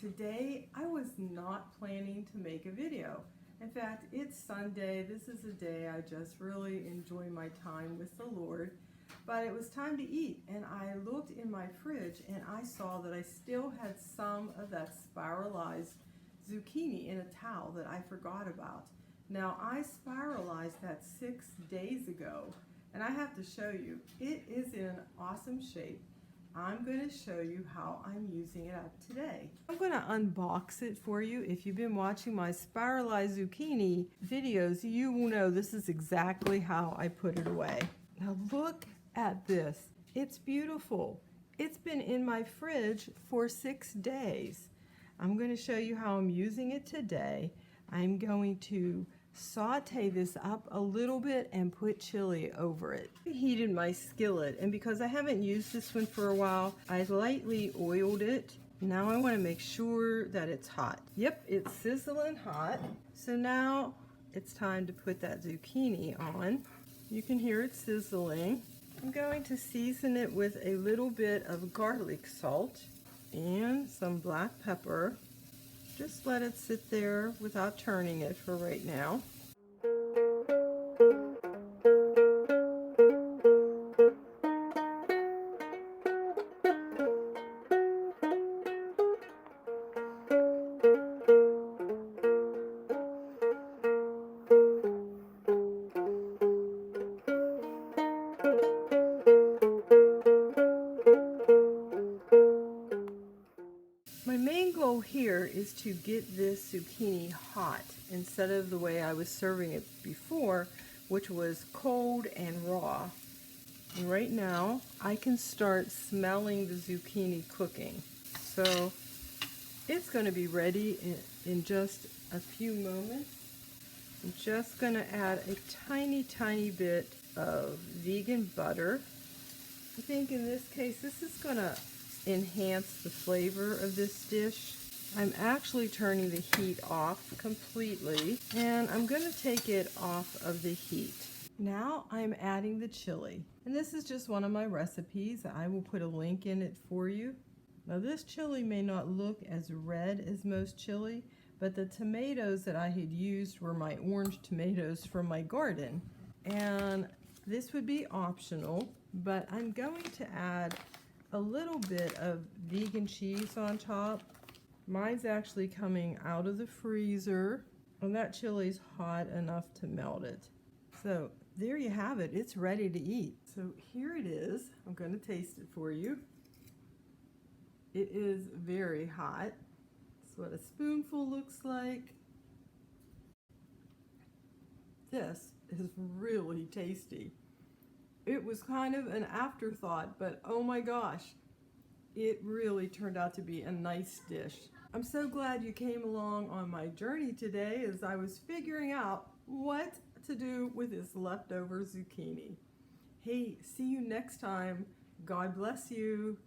Today I was not planning to make a video. In fact, it's Sunday. This is a day I just really enjoy my time with the Lord. But it was time to eat, and I looked in my fridge and I saw that I still had some of that spiralized zucchini in a towel that I forgot about. Now, I spiralized that 6 days ago, and I have to show you, it is in awesome shape. I'm going to show you how I'm using it up today. I'm going to unbox it for you. If you've been watching my spiralized zucchini videos, you will know this is exactly how I put it away. Now look at this. It's beautiful. It's been in my fridge for 6 days. I'm going to show you how I'm using it today. I'm going to saute this up a little bit and put chili over it. I heated my skillet, and because I haven't used this one for a while, I lightly oiled it. Now I want to make sure that it's hot. Yep, it's sizzling hot. So now it's time to put that zucchini on. You can hear it sizzling. I'm going to season it with a little bit of garlic salt and some black pepper. Just let it sit there without turning it for right now. My main goal here is to get this zucchini hot instead of the way I was serving it before, which was cold and raw. And right now I can start smelling the zucchini cooking. So it's going to be ready in just a few moments. I'm just going to add a tiny bit of vegan butter. I think in this case this is going to enhance the flavor of this dish. I'm actually turning the heat off completely, and I'm going to take it off of the heat. Now I'm adding the chili, and this is just one of my recipes. I will put a link in it for you. Now this chili may not look as red as most chili, but the tomatoes that I had used were my orange tomatoes from my garden, and this would be optional, but I'm going to add a little bit of vegan cheese on top. Mine's actually coming out of the freezer, and that chili's hot enough to melt it. So there you have it. It's ready to eat. So here it is. I'm going to taste it for you. It is very hot. That's what a spoonful looks like. This is really tasty. It was kind of an afterthought, but oh my gosh, it really turned out to be a nice dish. I'm so glad you came along on my journey today as I was figuring out what to do with this leftover zucchini. Hey, see you next time. God bless you.